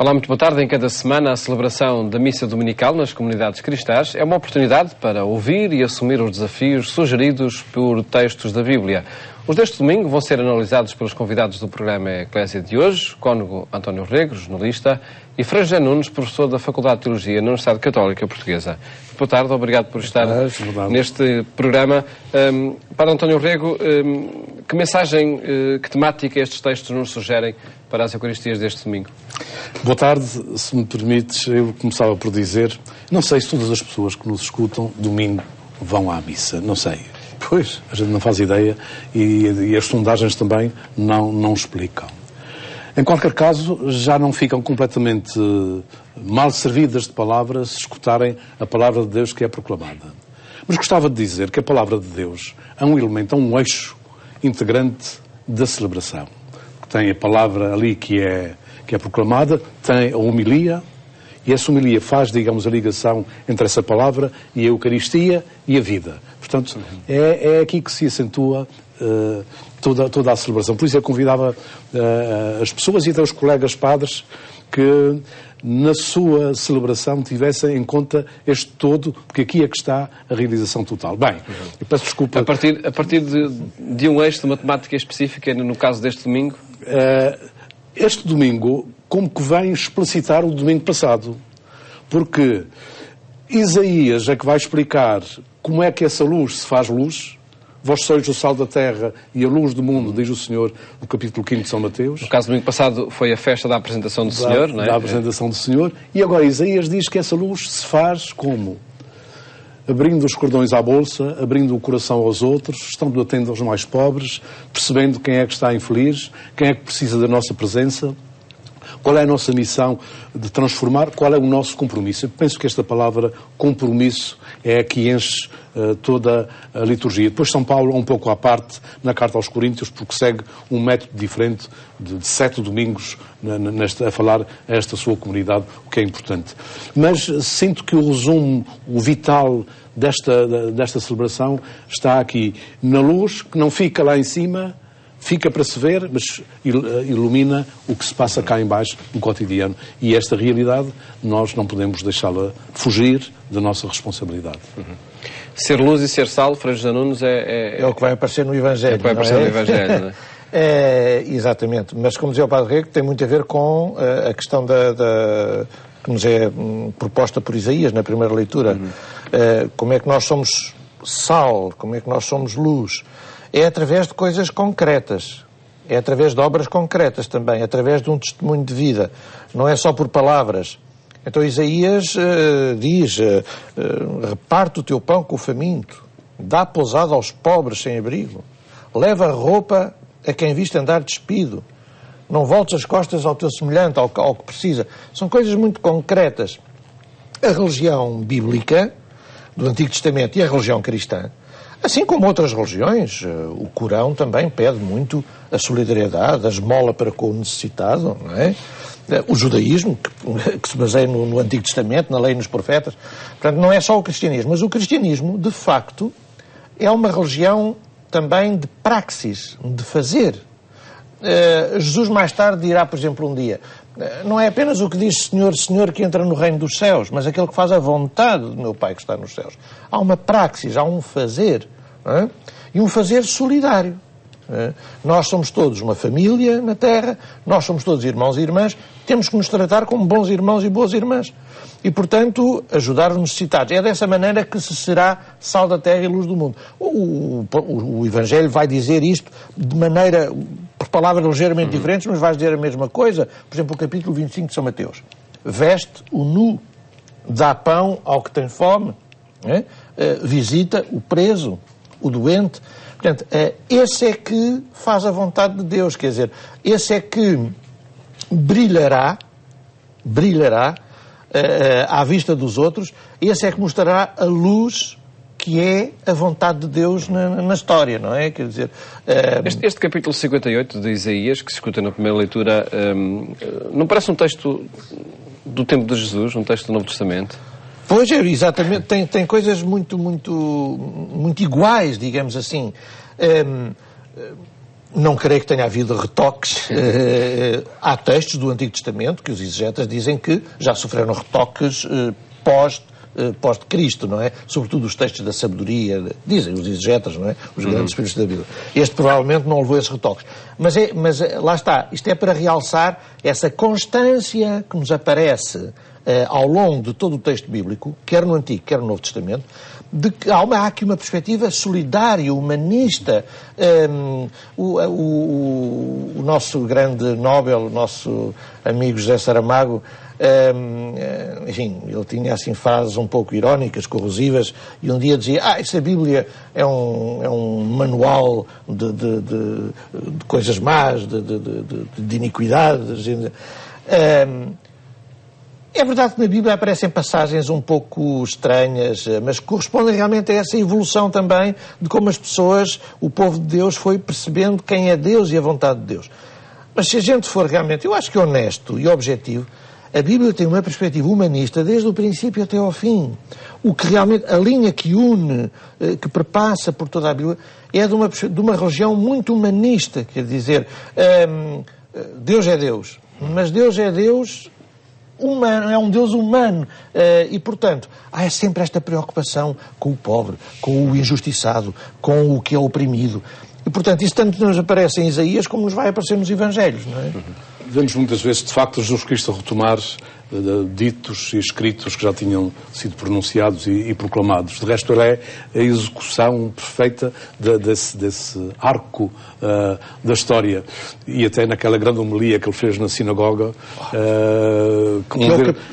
Olá, muito boa tarde. Em cada semana, a celebração da Missa Dominical nas comunidades cristãs é uma oportunidade para ouvir e assumir os desafios sugeridos por textos da Bíblia. Os deste domingo vão ser analisados pelos convidados do programa Eclésia de hoje, cônego António Rego, jornalista, e Frei José Nunes, professor da Faculdade de Teologia na Universidade Católica Portuguesa. Boa tarde, obrigado por estar neste programa. Para António Rego, que mensagem, que temática estes textos nos sugerem para as Eucaristias deste domingo? Boa tarde, se me permites, eu começava por dizer, não sei se todas as pessoas que nos escutam domingo vão à missa, não sei. Pois, a gente não faz ideia e as sondagens também não explicam. Em qualquer caso, já não ficam completamente mal servidas de palavras se escutarem a palavra de Deus que é proclamada. Mas gostava de dizer que a palavra de Deus é um elemento, é um eixo integrante da celebração. Tem a palavra ali que é proclamada, tem a homilia, e essa homilia faz, digamos, a ligação entre essa palavra e a Eucaristia e a vida. Portanto, é aqui que se acentua toda a celebração. Por isso eu convidava as pessoas e até os colegas padres que na sua celebração tivessem em conta este todo, porque aqui é que está a realização total. Bem, eu peço desculpa. A partir de um eixo de matemática específica, no caso deste domingo? Este domingo, como que vem explicitar o domingo passado, porque Isaías é que vai explicar como é que essa luz se faz luz. Vós sois o sal da terra e a luz do mundo, diz o Senhor, no capítulo 5 de São Mateus. No caso, domingo passado foi a festa da apresentação do Senhor, não é? Da apresentação do Senhor. E agora Isaías diz que essa luz se faz como? Abrindo os cordões à bolsa, abrindo o coração aos outros, estando atento aos mais pobres, percebendo quem é que está infeliz, quem é que precisa da nossa presença, qual é a nossa missão de transformar, qual é o nosso compromisso. Eu penso que esta palavra, compromisso, é a que enche toda a liturgia. Depois São Paulo, um pouco à parte, na Carta aos Coríntios, porque segue um método diferente de 7 domingos a falar a esta sua comunidade, o que é importante. Mas sinto que o resumo, o vital desta celebração está aqui. Na luz, que não fica lá em cima, fica para se ver, mas ilumina o que se passa cá em baixo no cotidiano. E esta realidade, nós não podemos deixá-la fugir da nossa responsabilidade. Ser luz e ser sal, Frei José Nunes, é o que vai aparecer no Evangelho. É o que vai aparecer no Evangelho, não é? Exatamente. Mas, como dizia o Padre Rego, tem muito a ver com a questão que nos é proposta por Isaías na primeira leitura. Como é que nós somos sal, como é que nós somos luz. É através de coisas concretas, é através de obras concretas também, é através de um testemunho de vida, não é só por palavras. Então Isaías diz, reparte o teu pão com o faminto, dá pousada aos pobres sem abrigo, leva roupa a quem viste andar despido, não voltes as costas ao teu semelhante, ao que precisa. São coisas muito concretas. A religião bíblica do Antigo Testamento e a religião cristã, assim como outras religiões, o Corão também pede muito a solidariedade, a esmola para com o necessitado, não é? O judaísmo, que se baseia no Antigo Testamento, na lei e nos profetas. Portanto, não é só o cristianismo, mas o cristianismo, de facto, é uma religião também de praxis, de fazer. Jesus mais tarde dirá, por exemplo, um dia, não é apenas o que diz Senhor, Senhor que entra no reino dos céus, mas aquele que faz a vontade do meu Pai que está nos céus. Há uma praxis, há um fazer, não é? E um fazer solidário. Nós somos todos uma família na Terra, nós somos todos irmãos e irmãs, temos que nos tratar como bons irmãos e boas irmãs. E, portanto, ajudar os necessitados. É dessa maneira que se será sal da terra e luz do mundo. O Evangelho vai dizer isto de maneira, por palavras ligeiramente diferentes, mas vai dizer a mesma coisa. Por exemplo, o capítulo 25 de São Mateus. Veste o nu, dá pão ao que tem fome, visita o preso, o doente. Portanto, esse é que faz a vontade de Deus, quer dizer, esse é que brilhará à vista dos outros, esse é que mostrará a luz que é a vontade de Deus na história, não é? Quer dizer... Este capítulo 58 de Isaías, que se escuta na primeira leitura, não parece um texto do tempo de Jesus, um texto do Novo Testamento? Pois é, exatamente. Tem coisas muito iguais, digamos assim. Não creio que tenha havido retoques. Há textos do Antigo Testamento que os exegetas dizem que já sofreram retoques pós-Cristo, não é? Sobretudo os textos da sabedoria, dizem os exegetas, não é? Os grandes espíritos da Bíblia. Este provavelmente não levou esses retoques. Mas lá está, isto é para realçar essa constância que nos aparece ao longo de todo o texto bíblico, quer no Antigo, quer no Novo Testamento, de que há aqui uma perspectiva solidária, humanista. O nosso grande Nobel, o nosso amigo José Saramago, enfim, ele tinha assim fases um pouco irónicas, corrosivas, e um dia dizia, essa Bíblia é um manual de coisas más, de iniquidades. É verdade que na Bíblia aparecem passagens um pouco estranhas, mas correspondem realmente a essa evolução também de como as pessoas, o povo de Deus, foi percebendo quem é Deus e a vontade de Deus. Mas se a gente for realmente, eu acho que honesto e objetivo, a Bíblia tem uma perspectiva humanista desde o princípio até ao fim. O que realmente, a linha que une, que perpassa por toda a Bíblia, é de uma religião muito humanista, quer dizer, Deus é Deus, mas Deus é Deus humano, é um Deus humano, e portanto há sempre esta preocupação com o pobre, com o injustiçado, com o que é oprimido, e portanto isso tanto nos aparece em Isaías como nos vai aparecer nos Evangelhos, não é? Vemos muitas vezes, de facto, Jesus Cristo a retomar ditos e escritos que já tinham sido pronunciados e proclamados. De resto, ele é a execução perfeita desse arco da história. E até naquela grande homilia que ele fez na sinagoga...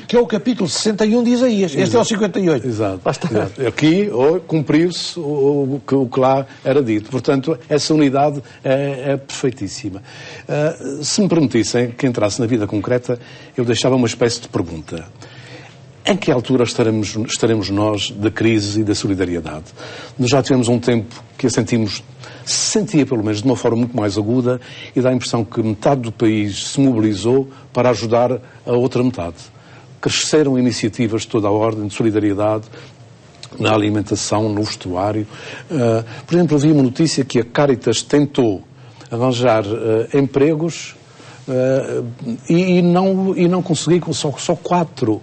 que é o capítulo 61 de Isaías. Este é o 58. Exato. Aqui cumpriu-se o que lá era dito. Portanto, essa unidade é perfeitíssima. Se me permitissem que entrasse na vida concreta, eu deixava uma espécie de pergunta. Em que altura estaremos nós da crise e da solidariedade? Nós já tivemos um tempo que se sentia pelo menos de uma forma muito mais aguda, e dá a impressão que metade do país se mobilizou para ajudar a outra metade. Cresceram iniciativas de toda a ordem de solidariedade na alimentação, no vestuário. Por exemplo, havia uma notícia que a Caritas tentou arranjar empregos e não consegui, com só 4.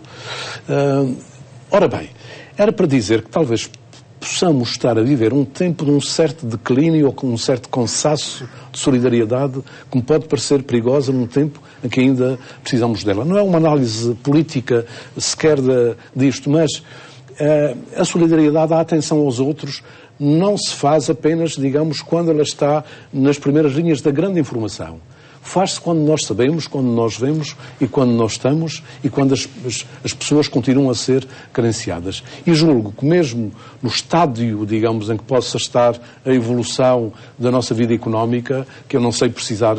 Ora bem, era para dizer que talvez possamos estar a viver um tempo de um certo declínio ou com um certo cansaço de solidariedade que me pode parecer perigosa num tempo em que ainda precisamos dela. Não é uma análise política sequer disto, mas a solidariedade, a atenção aos outros, não se faz apenas, digamos, quando ela está nas primeiras linhas da grande informação. Faz-se quando nós sabemos, quando nós vemos e quando nós estamos e quando as pessoas continuam a ser carenciadas. E julgo que mesmo no estádio, digamos, em que possa estar a evolução da nossa vida económica, que eu não sei precisar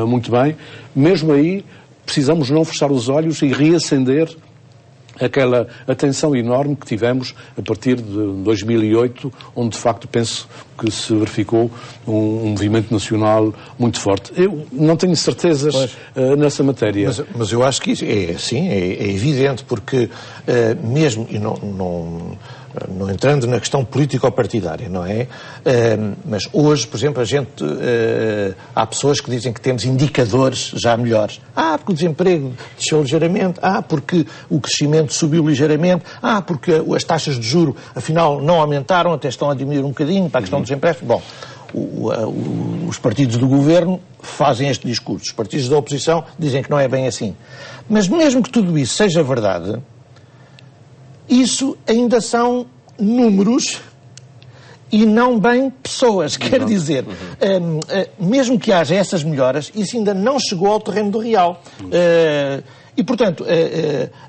muito bem, mesmo aí precisamos não fechar os olhos e reacender aquela atenção enorme que tivemos a partir de 2008, onde de facto penso que se verificou um movimento nacional muito forte. Eu não tenho certezas nessa matéria. Mas eu acho que isso é evidente, porque mesmo, e não entrando na questão político-partidária, não é? Mas hoje, por exemplo, há pessoas que dizem que temos indicadores já melhores. Porque o desemprego desceu ligeiramente. Porque o crescimento subiu ligeiramente. Porque as taxas de juro, afinal, não aumentaram, até estão a diminuir um bocadinho para a questão dos empréstimos. Bom, os partidos do governo fazem este discurso. Os partidos da oposição dizem que não é bem assim. Mas mesmo que tudo isso seja verdade, isso ainda são números e não bem pessoas. Quer dizer, mesmo que haja essas melhoras, isso ainda não chegou ao terreno do real. E, portanto,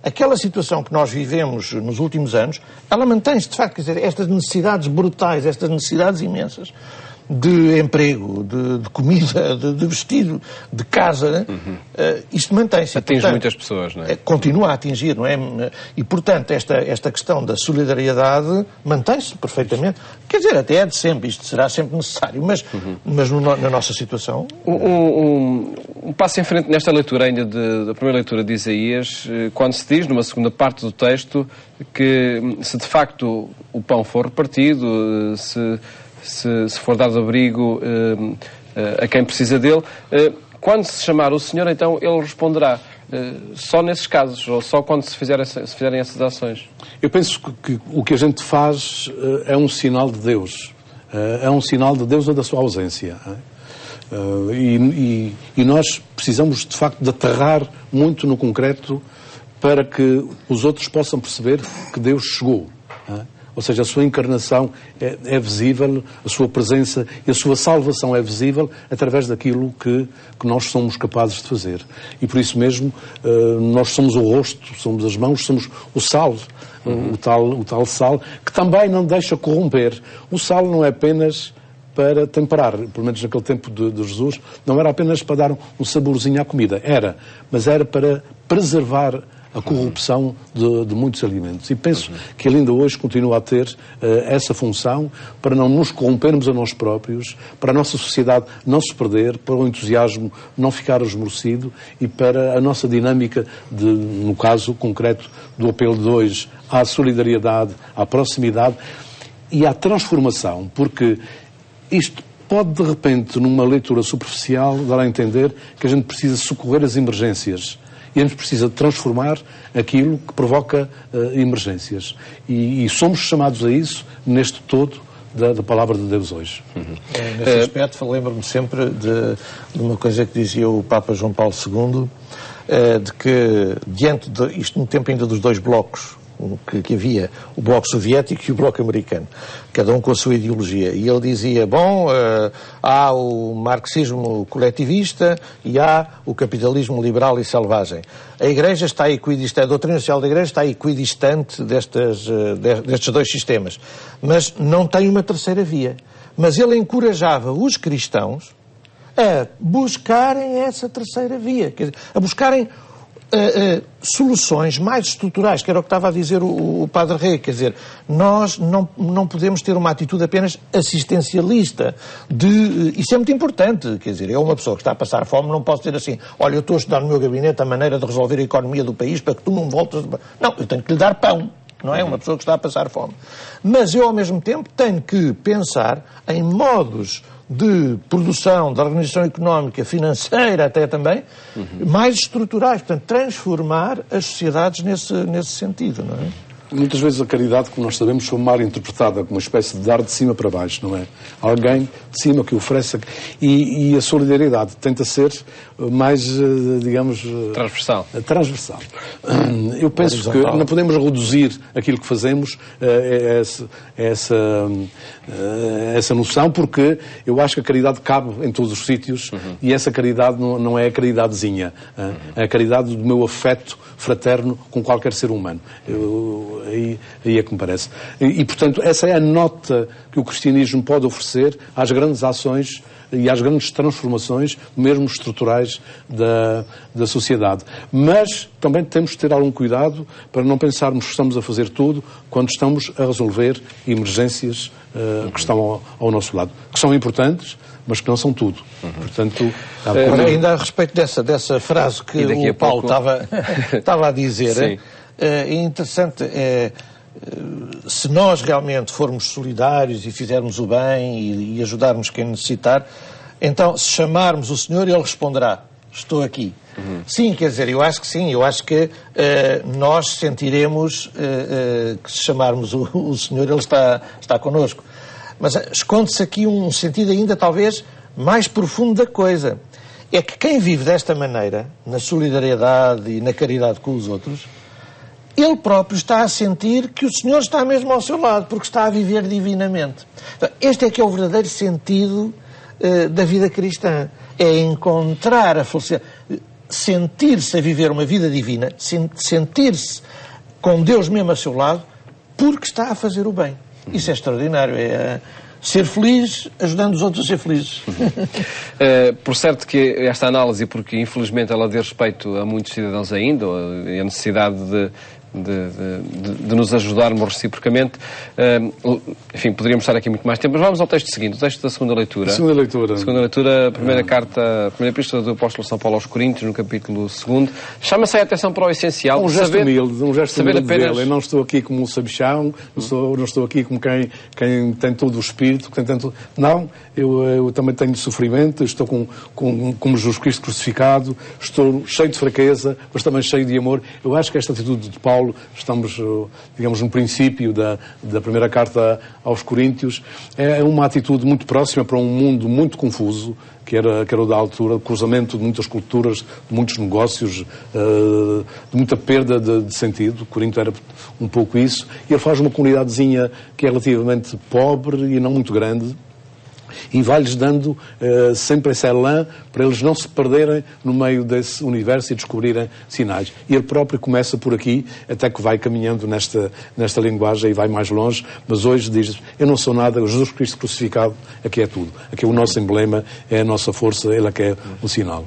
aquela situação que nós vivemos nos últimos anos, ela mantém-se, de facto, quer dizer, estas necessidades brutais, estas necessidades imensas de emprego, de comida, de vestido, de casa, isto mantém-se. Atinge muitas pessoas, não é? Continua a atingir, não é? E, portanto, esta questão da solidariedade mantém-se perfeitamente. Quer dizer, até é de sempre, isto será sempre necessário, mas na nossa situação... Um passo em frente nesta leitura ainda da primeira leitura de Isaías, quando se diz, numa segunda parte do texto, que se de facto o pão for repartido, se for dado abrigo a quem precisa dele. Quando se chamar o Senhor, então ele responderá. Só nesses casos, ou só quando se fizerem essas ações? Eu penso que o que a gente faz é um sinal de Deus. É um sinal de Deus ou da sua ausência. E nós precisamos, de facto, de aterrar muito no concreto para que os outros possam perceber que Deus chegou. Ou seja, a sua encarnação é visível, a sua presença e a sua salvação é visível através daquilo que nós somos capazes de fazer. E por isso mesmo, nós somos o rosto, somos as mãos, somos o sal, o tal sal, que também não deixa corromper. O sal não é apenas para temperar, pelo menos naquele tempo de Jesus, não era apenas para dar um saborzinho à comida, mas era para preservar a corrupção de muitos alimentos. E penso que ele ainda hoje continua a ter essa função para não nos corrompermos a nós próprios, para a nossa sociedade não se perder, para o entusiasmo não ficar esmorecido e para a nossa dinâmica, no caso concreto do apelo de hoje, à solidariedade, à proximidade e à transformação, porque isto pode, de repente, numa leitura superficial, dar a entender que a gente precisa socorrer as emergências. E a gente precisa transformar aquilo que provoca emergências. E somos chamados a isso neste todo da palavra de Deus hoje. Nesse aspecto, lembro-me sempre de uma coisa que dizia o Papa João Paulo II, de que, isto no tempo ainda dos dois blocos, que havia, o bloco soviético e o bloco americano, cada um com a sua ideologia. E ele dizia, há o marxismo coletivista e há o capitalismo liberal e selvagem. A Igreja está equidistante, a doutrina social da Igreja está equidistante destes dois sistemas. Mas não tem uma terceira via. Mas ele encorajava os cristãos a buscarem essa terceira via, quer dizer, a buscarem soluções mais estruturais, que era o que estava a dizer o Padre Rei, quer dizer, nós não podemos ter uma atitude apenas assistencialista, isso é muito importante, quer dizer, eu uma pessoa que está a passar fome não posso dizer assim, olha, eu estou a estudar no meu gabinete a maneira de resolver a economia do país para que tu não voltes... Não, eu tenho que lhe dar pão, não é? Uma pessoa que está a passar fome. Mas eu, ao mesmo tempo, tenho que pensar em modos de produção, de organização económica, financeira até também, mais estruturais. Portanto, transformar as sociedades nesse sentido, não é? Muitas vezes a caridade, como nós sabemos, foi mal interpretada como uma espécie de dar de cima para baixo, não é? Alguém de cima que oferece... E a solidariedade tenta ser mais, digamos... Transversal. Eu penso que não podemos reduzir aquilo que fazemos a essa noção, porque eu acho que a caridade cabe em todos os sítios e essa caridade não é a caridadezinha. É a caridade do meu afeto fraterno com qualquer ser humano. Aí é que me parece. E, portanto, essa é a nota que o cristianismo pode oferecer às grandes ações e às grandes transformações, mesmo estruturais, da sociedade. Mas também temos de ter algum cuidado para não pensarmos que estamos a fazer tudo quando estamos a resolver emergências que estão ao nosso lado. Que são importantes, mas que não são tudo. Portanto, ainda a respeito dessa frase que o Paulo estava a dizer, é interessante, se nós realmente formos solidários e fizermos o bem e ajudarmos quem necessitar, então se chamarmos o Senhor, Ele responderá, estou aqui. Sim, quer dizer, eu acho que sim, eu acho que nós sentiremos que se chamarmos o Senhor, Ele está connosco. Mas esconde-se aqui um sentido ainda talvez mais profundo da coisa. É que quem vive desta maneira, na solidariedade e na caridade com os outros, ele próprio está a sentir que o Senhor está mesmo ao seu lado, porque está a viver divinamente. Este é que é o verdadeiro sentido da vida cristã. É encontrar a felicidade, sentir-se a viver uma vida divina, sentir-se com Deus mesmo a seu lado, porque está a fazer o bem. Isso é extraordinário, é ser feliz ajudando os outros a ser felizes. Por certo que esta análise, porque infelizmente ela diz respeito a muitos cidadãos ainda, e a necessidade de nos ajudarmos reciprocamente. Enfim, poderíamos estar aqui muito mais tempo, mas vamos ao texto seguinte, o texto da segunda leitura. Segunda leitura. A primeira carta, a primeira epístola do apóstolo São Paulo aos Coríntios, no capítulo 2. Chama-se a atenção para o essencial. Um gesto humilde apenas... dele. Eu não estou aqui como um sabichão, não estou aqui como quem tem todo o espírito, quem tem tudo. Não, eu também tenho sofrimento, estou como Jesus Cristo crucificado, estou cheio de fraqueza, mas também cheio de amor. Eu acho que esta atitude de Paulo, estamos, digamos, no princípio da primeira carta aos Coríntios, é uma atitude muito próxima para um mundo muito confuso, que era o da altura, cruzamento de muitas culturas, de muitos negócios, de muita perda de sentido. Corinto era um pouco isso. E ele faz uma comunidadezinha que é relativamente pobre e não muito grande, e vai-lhes dando sempre esse elan para eles não se perderem no meio desse universo e descobrirem sinais. E ele próprio começa por aqui, até que vai caminhando nesta linguagem e vai mais longe, mas hoje diz: eu não sou nada, Jesus Cristo crucificado, aqui é tudo. Aqui é o nosso emblema, é a nossa força, ele é que é o sinal.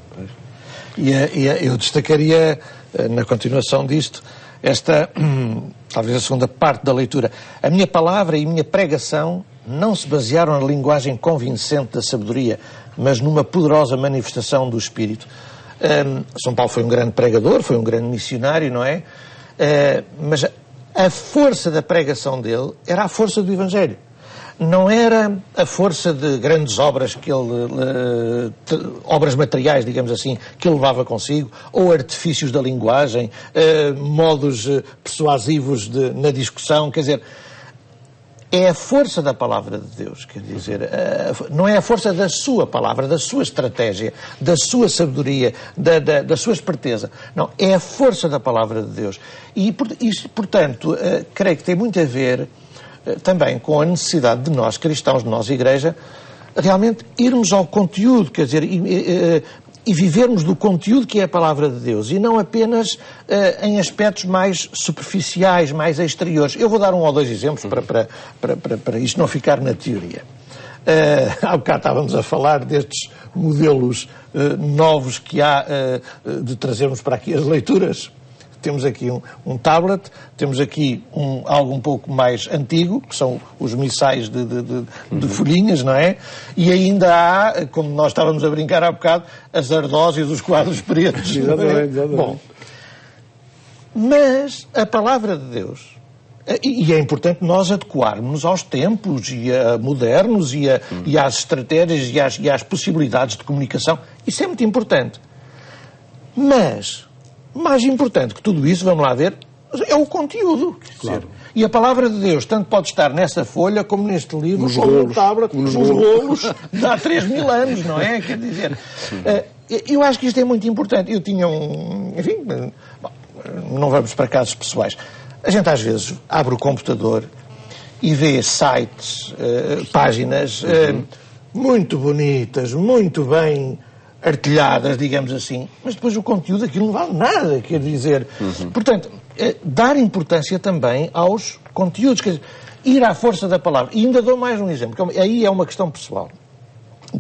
E eu destacaria, na continuação disto, esta, talvez a segunda parte da leitura. A minha palavra e a minha pregação não se basearam na linguagem convincente da sabedoria, mas numa poderosa manifestação do Espírito. São Paulo foi um grande pregador, foi um grande missionário, não é? Mas a força da pregação dele era a força do Evangelho. Não era a força de grandes obras obras materiais, digamos assim, que ele levava consigo, ou artifícios da linguagem, modos persuasivos na discussão, quer dizer, é a força da palavra de Deus, quer dizer, não é a força da sua palavra, da sua estratégia, da sua sabedoria, da sua esperteza. Não, é a força da palavra de Deus. E, portanto, creio que tem muito a ver também com a necessidade de nós, cristãos, de nós, Igreja, realmente irmos ao conteúdo, quer dizer, e vivermos do conteúdo que é a palavra de Deus, e não apenas em aspectos mais superficiais, mais exteriores. Eu vou dar um ou dois exemplos para isto não ficar na teoria. Há bocado estávamos a falar destes modelos novos que há de trazermos para aqui as leituras. Temos aqui um tablet, temos aqui algo um pouco mais antigo, que são os missais de folhinhas, não é? E ainda há, como nós estávamos a brincar há bocado, as ardósias, os quadros pretos. Exatamente. Bom, mas a palavra de Deus, e é importante nós adequarmos aos tempos modernos e às estratégias e às possibilidades de comunicação. Isso é muito importante. Mas mais importante que tudo isso, vamos lá ver, é o conteúdo. Claro. E a palavra de Deus tanto pode estar nessa folha, como neste livro, como no tablet, nos rolos, de há 3.000 anos, não é? Quer dizer, eu acho que isto é muito importante. Eu tinha enfim, não vamos para casos pessoais. A gente às vezes abre o computador e vê sites, páginas muito bonitas, muito bem artilhadas, digamos assim, mas depois o conteúdo aquilo não vale nada, quer dizer. Portanto, dar importância também aos conteúdos, quer dizer, ir à força da palavra. E ainda dou mais um exemplo, que aí é uma questão pessoal,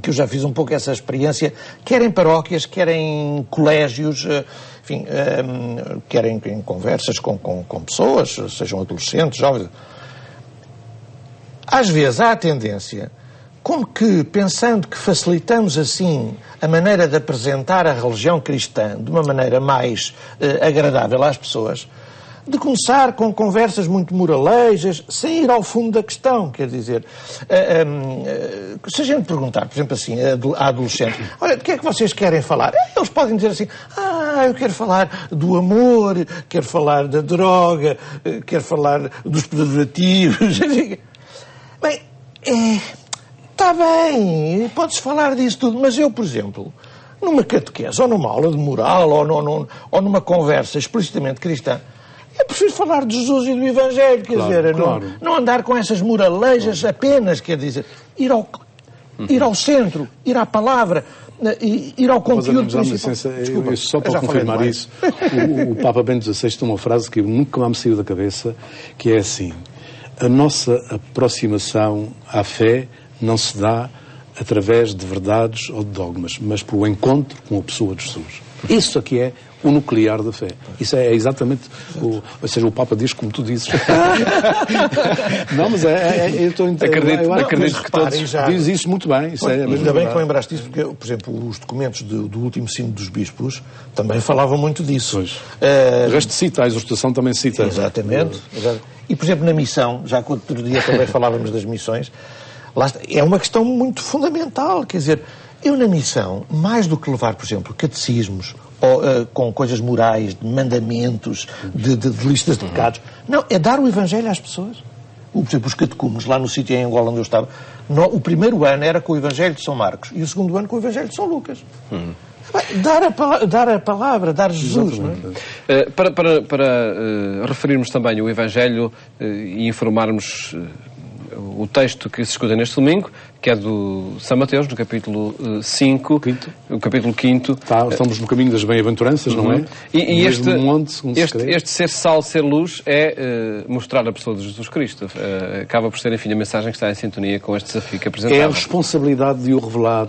que eu já fiz um pouco essa experiência, quer em paróquias, quer em colégios, enfim, quer em conversas com pessoas, sejam adolescentes, jovens. Às vezes há a tendência, como que, pensando que facilitamos assim a maneira de apresentar a religião cristã de uma maneira mais agradável às pessoas, de começar com conversas muito moralejas, sem ir ao fundo da questão, quer dizer, se a gente perguntar, por exemplo assim, a adolescentes, olha, de que é que vocês querem falar? Eles podem dizer assim, eu quero falar do amor, quero falar da droga, quero falar dos preservativos. Bem, está bem, podes falar disso tudo, mas eu, por exemplo, numa catequese, ou numa aula de moral, ou numa conversa explicitamente cristã, eu prefiro falar de Jesus e do Evangelho, quer dizer, claro. Não andar com essas moralejas apenas, quer dizer, ir ao centro, ir à palavra, ir ao conteúdo principal. Desculpa, só para confirmar isso, o Papa Bento XVI tem uma frase que nunca me saiu da cabeça, que é assim: a nossa aproximação à fé não se dá através de verdades ou de dogmas, mas pelo encontro com a pessoa de Jesus. Isso aqui é o nuclear da fé. Isso é exatamente, ou seja, o Papa diz como tu dizes. Não, mas eu estou acredito que todos diz isso muito bem. Isso é ainda bem que lembraste disso, porque, por exemplo, os documentos do último Sínodo dos Bispos também falavam muito disso. O resto cita, a exortação também cita. Exatamente. E, por exemplo, na missão, já que outro dia também falávamos das missões, lá está, é uma questão muito fundamental. Quer dizer, eu na missão, mais do que levar, por exemplo, catecismos, com coisas morais, de mandamentos, de listas de pecados. Não, é dar o Evangelho às pessoas. Por exemplo, os catecúmenos, lá no sítio em Angola onde eu estava, o primeiro ano era com o Evangelho de São Marcos e o segundo ano com o Evangelho de São Lucas. Dar a palavra, dar Jesus. Não é? Para referirmos também o Evangelho e informarmos o texto que se escuta neste domingo, que é do São Mateus, no capítulo 5, o capítulo 5. Estamos no caminho das bem-aventuranças, não é? E este ser sal, ser luz, é mostrar a pessoa de Jesus Cristo. Acaba por ser, enfim, a mensagem que está em sintonia com este desafio que apresentava. É a responsabilidade de o revelar.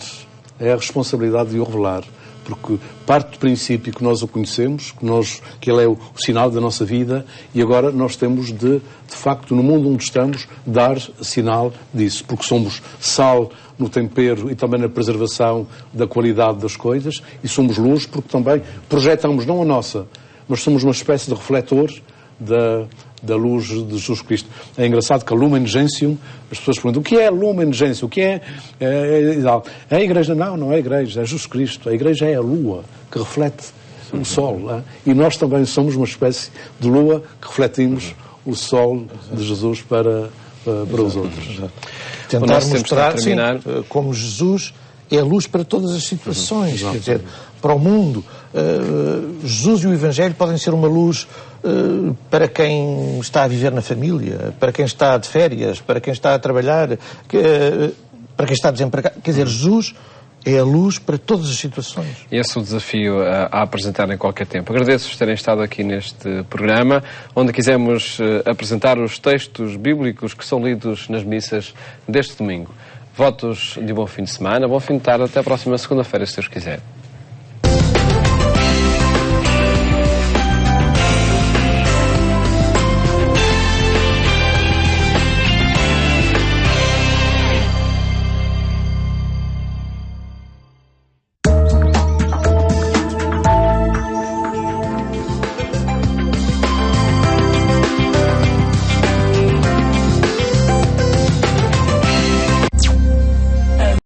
É a responsabilidade de o revelar. Porque parte do princípio que nós o conhecemos, que ele é o sinal da nossa vida, e agora nós temos de facto, no mundo onde estamos, dar sinal disso. Porque somos sal no tempero e também na preservação da qualidade das coisas, e somos luz porque também projetamos, não a nossa, mas somos uma espécie de refletor da luz de Jesus Cristo. É engraçado que a Lumen Gentium, as pessoas perguntam, o que é Lumen Gentium? O que é a igreja? Não é a igreja, é Jesus Cristo. A igreja é a lua que reflete o sol. E nós também somos uma espécie de lua que refletimos o sol de Jesus para os outros. Tentar mostrar como Jesus é a luz para todas as situações, quer dizer, para o mundo. Jesus e o Evangelho podem ser uma luz para quem está a viver na família, para quem está de férias, para quem está a trabalhar, para quem está desempregado. Quer dizer, Jesus é a luz para todas as situações. Esse é o desafio a apresentar em qualquer tempo. Agradeço-vos terem estado aqui neste programa, onde quisemos apresentar os textos bíblicos que são lidos nas missas deste domingo. Votos de bom fim de semana, bom fim de tarde, até a próxima segunda-feira, se Deus quiser.